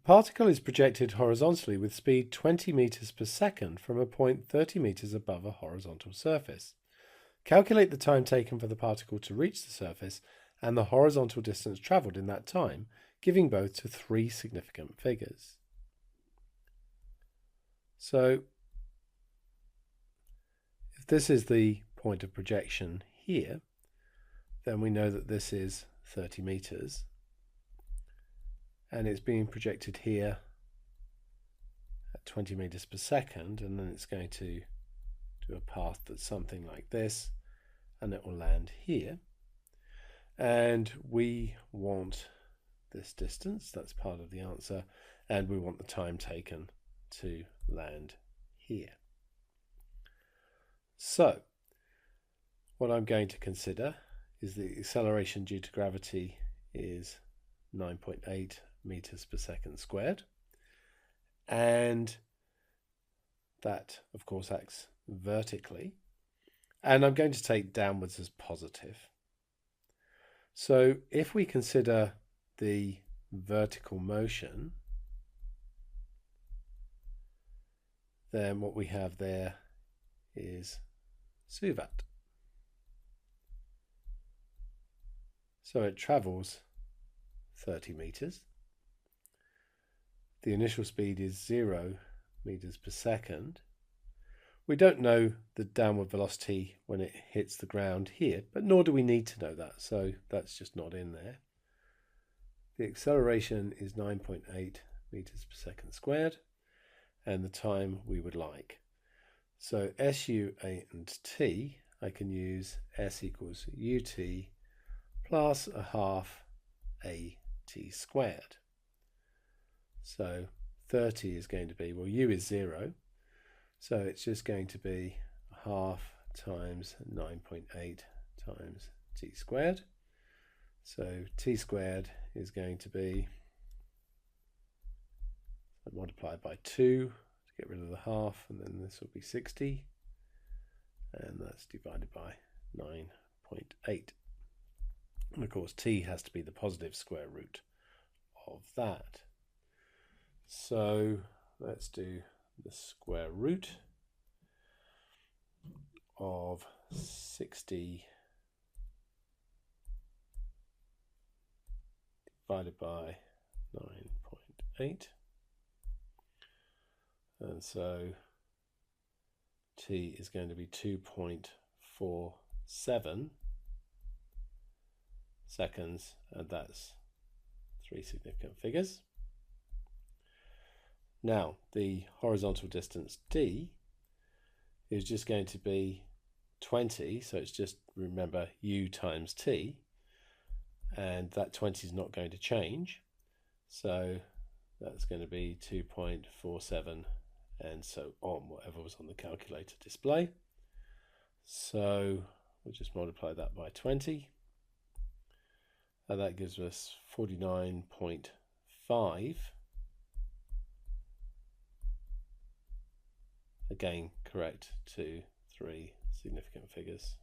particle is projected horizontally with speed 20 meters per second from a point 30 meters above a horizontal surface. Calculate the time taken for the particle to reach the surface and the horizontal distance travelled in that time, giving both to 3 significant figures. So, if this is the point of projection here, then we know that this is 30 meters, and it's being projected here at 20 meters per second, and then it's going to do a path that's something like this, and it will land here. And we want this distance, that's part of the answer, and we want the time taken to land here. So, what I'm going to consider is the acceleration due to gravity is 9.8 meters per second squared, and that of course acts vertically, and I'm going to take downwards as positive. So if we consider the vertical motion, then what we have there is suvat. So it travels 30 meters. The initial speed is 0 meters per second. We don't know the downward velocity when it hits the ground here, but nor do we need to know that, so that's just not in there. The acceleration is 9.8 meters per second squared, and the time we would like. So SU, A and T, I can use S equals UT plus a half AT squared. So 30 is going to be, well, U is 0, so it's just going to be half times 9.8 times T squared. So T squared is going to be multiplied by 2 to get rid of the half, and then this will be 60, and that's divided by 9.8. And of course T has to be the positive square root of that. So let's do the square root of 60 divided by 9.8, and so T is going to be 2.47 seconds, and that's 3 significant figures. Now the horizontal distance D is just going to be 20, so it's just, remember, U times T, and that 20 is not going to change, so that's going to be 2.47 and so on, whatever was on the calculator display. So we'll just multiply that by 20, and that gives us 49.5. Again, correct to 3 significant figures.